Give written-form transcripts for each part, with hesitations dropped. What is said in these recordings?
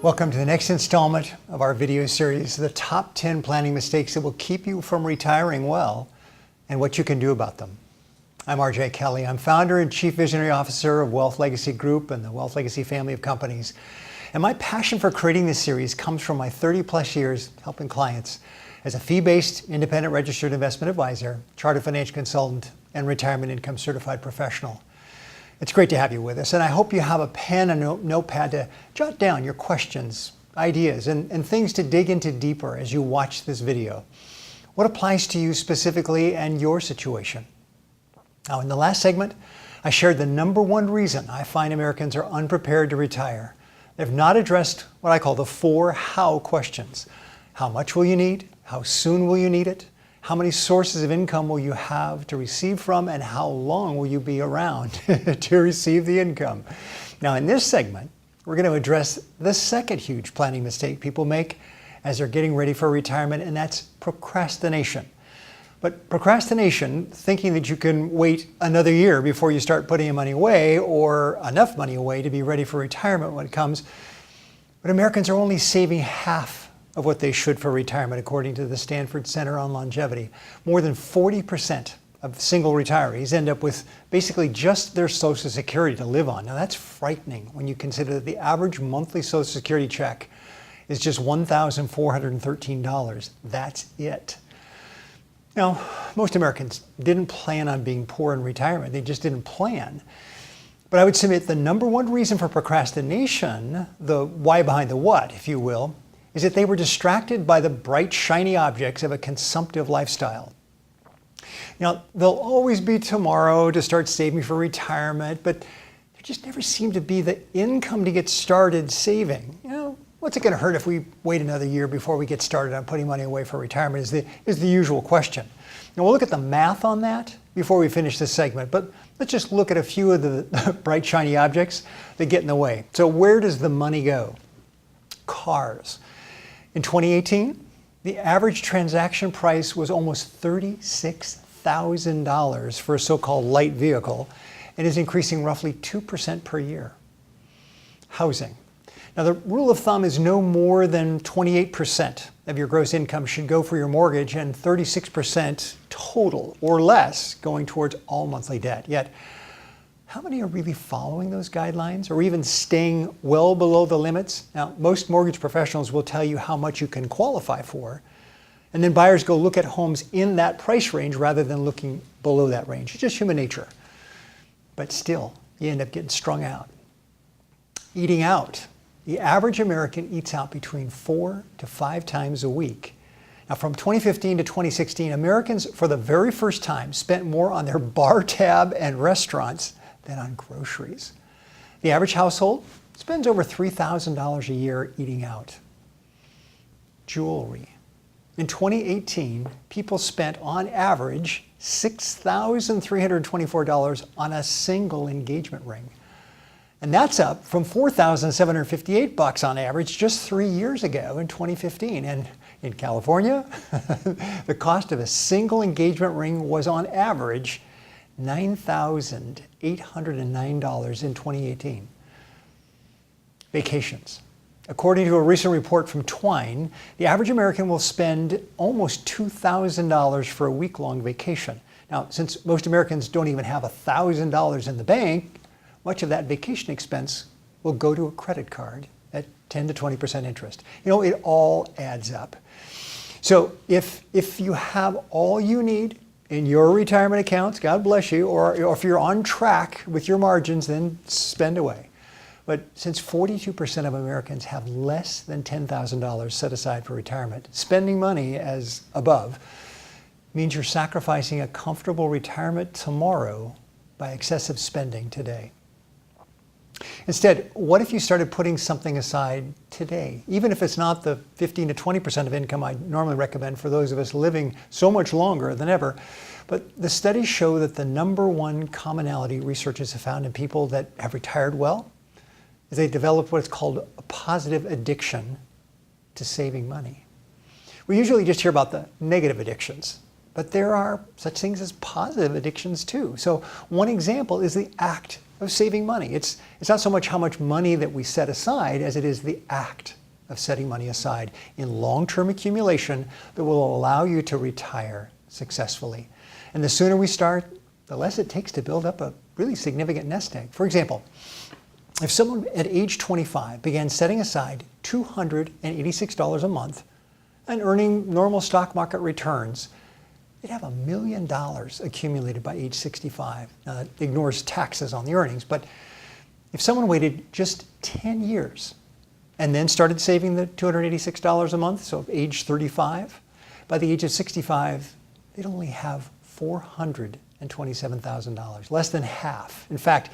Welcome to the next installment of our video series, the top 10 planning mistakes that will keep you from retiring well and what you can do about them. I'm RJ Kelly. I'm founder and chief visionary officer of Wealth Legacy Group and the Wealth Legacy family of companies. And my passion for creating this series comes from my 30 plus years helping clients as a fee-based independent registered investment advisor, chartered financial consultant, and retirement income certified professional. It's great to have you with us, and I hope you have a pen and a notepad to jot down your questions, ideas, and things to dig into deeper as you watch this video. What applies to you specifically and your situation? Now, in the last segment, I shared the number one reason I find Americans are unprepared to retire. They've not addressed what I call the 4 how questions. How much will you need? How soon will you need it? How many sources of income will you have to receive from, and how long will you be around to receive the income? Now, in this segment, we're going to address the second huge planning mistake people make as they're getting ready for retirement, and that's procrastination. But procrastination, thinking that you can wait another year before you start putting your money away or enough money away to be ready for retirement when it comes. But Americans are only saving half of what they should for retirement, according to the Stanford Center on Longevity. More than 40% of single retirees end up with basically just their Social Security to live on. Now, that's frightening when you consider that the average monthly Social Security check is just $1,413. That's it. Now, most Americans didn't plan on being poor in retirement. They just didn't plan. But I would submit the number one reason for procrastination, the why behind the what, if you will, is that they were distracted by the bright, shiny objects of a consumptive lifestyle. Now, there'll always be tomorrow to start saving for retirement, but there just never seemed to be the income to get started saving. What's it going to hurt if we wait another year before we get started on putting money away for retirement is the usual question. Now, we'll look at the math on that before we finish this segment, but let's just look at a few of the bright, shiny objects that get in the way. So where does the money go? Cars. In 2018, the average transaction price was almost $36,000 for a so-called light vehicle and is increasing roughly 2% per year. Housing. Now, the rule of thumb is no more than 28% of your gross income should go for your mortgage and 36% total or less going towards all monthly debt. Yet, how many are really following those guidelines or even staying well below the limits? Now, most mortgage professionals will tell you how much you can qualify for, and then buyers go look at homes in that price range rather than looking below that range. It's just human nature. But still, you end up getting strung out. Eating out. The average American eats out between 4 to 5 times a week. Now, from 2015 to 2016, Americans, for the very first time, spent more on their bar tab and restaurants than on groceries. The average household spends over $3,000 a year eating out. Jewelry. In 2018, people spent on average $6,324 on a single engagement ring. And that's up from $4,758 on average just 3 years ago in 2015. And in California, the cost of a single engagement ring was on average $9,809 in 2018. Vacations. According to a recent report from Twine, the average American will spend almost $2,000 for a week-long vacation. Now, since most Americans don't even have $1,000 in the bank, much of that vacation expense will go to a credit card at 10 to 20% interest. It all adds up. So if you have all you need in your retirement accounts, God bless you, or if you're on track with your margins, then spend away. But since 42% of Americans have less than $10,000 set aside for retirement, spending money as above means you're sacrificing a comfortable retirement tomorrow by excessive spending today. Instead, what if you started putting something aside today? Even if it's not the 15 to 20% of income I normally recommend for those of us living so much longer than ever. But the studies show that the number one commonality researchers have found in people that have retired well is they developed what's called a positive addiction to saving money. We usually just hear about the negative addictions, but there are such things as positive addictions too. So one example is the act of saving money. It's not so much how much money that we set aside as it is the act of setting money aside in long-term accumulation that will allow you to retire successfully. And the sooner we start, the less it takes to build up a really significant nest egg. For example, if someone at age 25 began setting aside $286 a month and earning normal stock market returns, they'd have $1 million accumulated by age 65. Now that ignores taxes on the earnings, but if someone waited just 10 years and then started saving the $286 a month, so age 35, by the age of 65, they'd only have $427,000, less than half. In fact,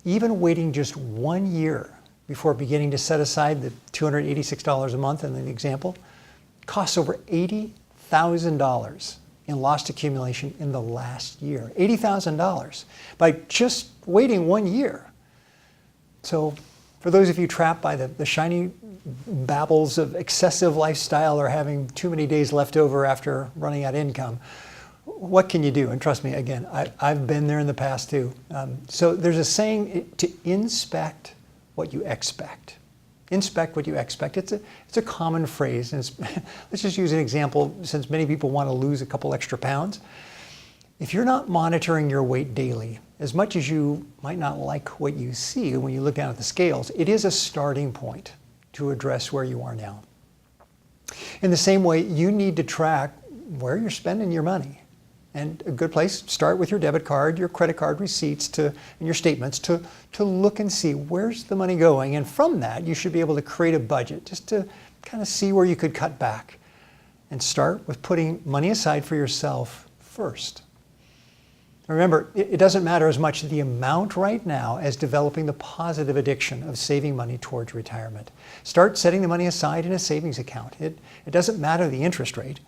even waiting just 1 year before beginning to set aside the $286 a month in the example costs over $80,000 in lost accumulation in the last year. $80,000 by just waiting 1 year. So for those of you trapped by the shiny babbles of excessive lifestyle or having too many days left over after running out of income, what can you do? And trust me, again, I've been there in the past too. So there's a saying to inspect what you expect. Inspect what you expect. It's a common phrase. And let's just use an example since many people want to lose a couple extra pounds. If you're not monitoring your weight daily, as much as you might not like what you see when you look down at the scales, it is a starting point to address where you are now. In the same way, you need to track where you're spending your money. And a good place, start with your debit card, your credit card receipts, and your statements to look and see where's the money going. And from that, you should be able to create a budget just to kind of see where you could cut back. And start with putting money aside for yourself first. Remember, it doesn't matter as much the amount right now as developing the positive addiction of saving money towards retirement. Start setting the money aside in a savings account. It doesn't matter the interest rate.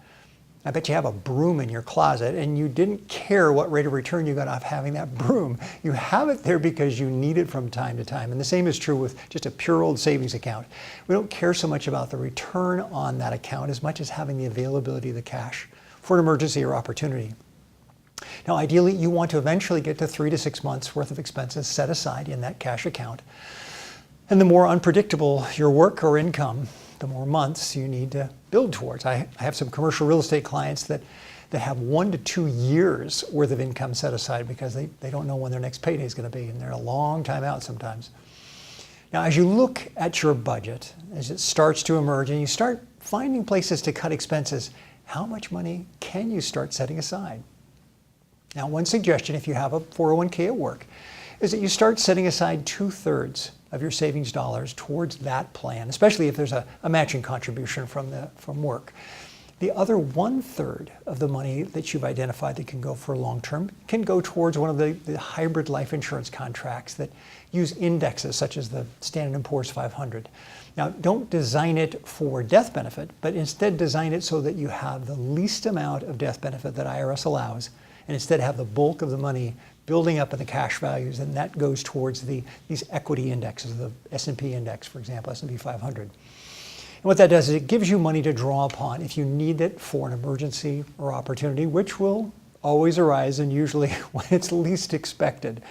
I bet you have a broom in your closet and you didn't care what rate of return you got off having that broom. You have it there because you need it from time to time. And the same is true with just a pure old savings account. We don't care so much about the return on that account as much as having the availability of the cash for an emergency or opportunity. Now, ideally, you want to eventually get to 3 to 6 months worth of expenses set aside in that cash account. And the more unpredictable your work or income, the more months you need to build towards. I have some commercial real estate clients that have 1 to 2 years worth of income set aside because they don't know when their next payday is going to be, and they're a long time out sometimes. Now, as you look at your budget, as it starts to emerge and you start finding places to cut expenses, how much money can you start setting aside? Now, one suggestion, if you have a 401k at work, is that you start setting aside 2/3 of your savings dollars towards that plan, especially if there's a matching contribution from work. The other 1/3 of the money that you've identified that can go for long-term can go towards one of the hybrid life insurance contracts that use indexes such as the Standard & Poor's 500. Now, don't design it for death benefit, but instead design it so that you have the least amount of death benefit that IRS allows, and instead have the bulk of the money building up in the cash values, and that goes towards these equity indexes, the S&P index, for example, S&P 500. And what that does is it gives you money to draw upon if you need it for an emergency or opportunity, which will always arise and usually when it's least expected.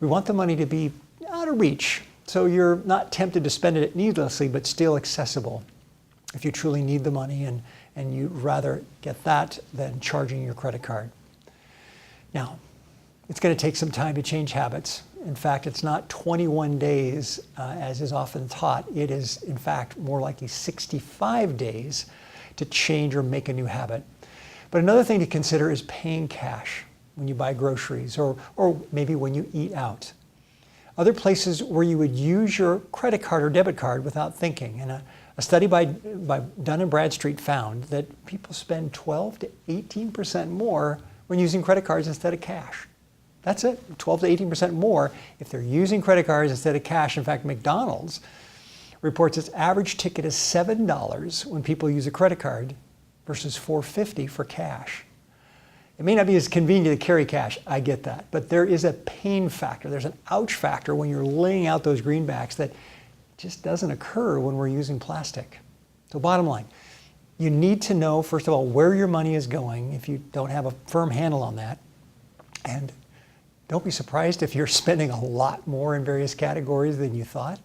We want the money to be out of reach, so you're not tempted to spend it needlessly, but still accessible if you truly need the money and you'd rather get that than charging your credit card. Now, it's going to take some time to change habits. In fact, it's not 21 days, as is often thought. It is, in fact, more likely 65 days to change or make a new habit. But another thing to consider is paying cash when you buy groceries or maybe when you eat out. Other places where you would use your credit card or debit card without thinking. And a study by Dun & Bradstreet found that people spend 12 to 18% more when using credit cards instead of cash. That's it, 12 to 18% more if they're using credit cards instead of cash. In fact, McDonald's reports its average ticket is $7 when people use a credit card versus $4.50 for cash. It may not be as convenient to carry cash, I get that, but there is a pain factor, there's an ouch factor when you're laying out those greenbacks that just doesn't occur when we're using plastic. So bottom line, you need to know, first of all, where your money is going if you don't have a firm handle on that. And Don't be surprised if you're spending a lot more in various categories than you thought.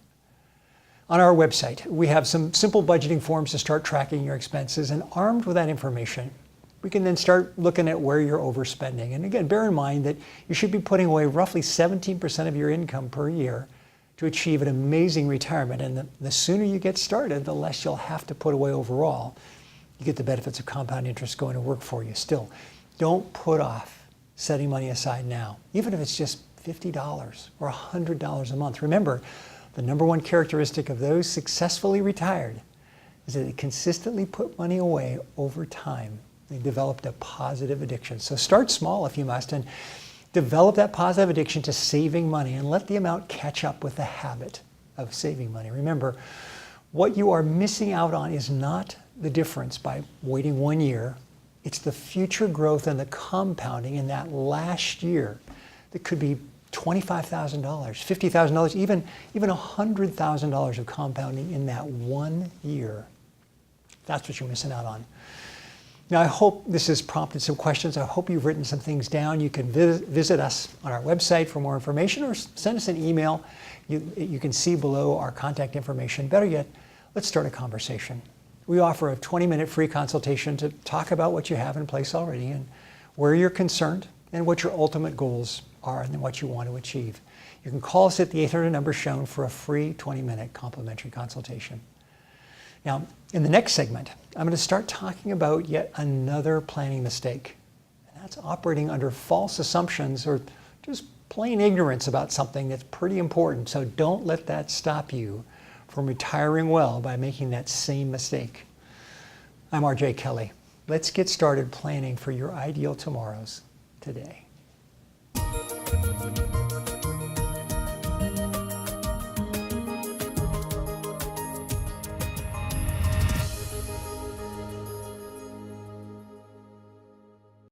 On our website, we have some simple budgeting forms to start tracking your expenses, and armed with that information, we can then start looking at where you're overspending. And again, bear in mind that you should be putting away roughly 17% of your income per year to achieve an amazing retirement. And the sooner you get started, the less you'll have to put away overall. You get the benefits of compound interest going to work for you. Still, don't put off setting money aside now, even if it's just $50 or $100 a month. Remember, the number one characteristic of those successfully retired is that they consistently put money away over time. They developed a positive addiction. So start small if you must, and develop that positive addiction to saving money, and let the amount catch up with the habit of saving money. Remember, what you are missing out on is not the difference by waiting 1 year. It's the future growth and the compounding in that last year that could be $25,000, $50,000, even $100,000 of compounding in that 1 year. That's what you're missing out on. Now, I hope this has prompted some questions. I hope you've written some things down. You can visit us on our website for more information, or send us an email. You can see below our contact information. Better yet, let's start a conversation. We offer a 20-minute free consultation to talk about what you have in place already and where you're concerned and what your ultimate goals are and what you want to achieve. You can call us at the 800 number shown for a free 20-minute complimentary consultation. Now, in the next segment, I'm going to start talking about yet another planning mistake. And that's operating under false assumptions or just plain ignorance about something that's pretty important. So don't let that stop you from retiring well by making that same mistake. I'm RJ Kelly. Let's get started planning for your ideal tomorrows today.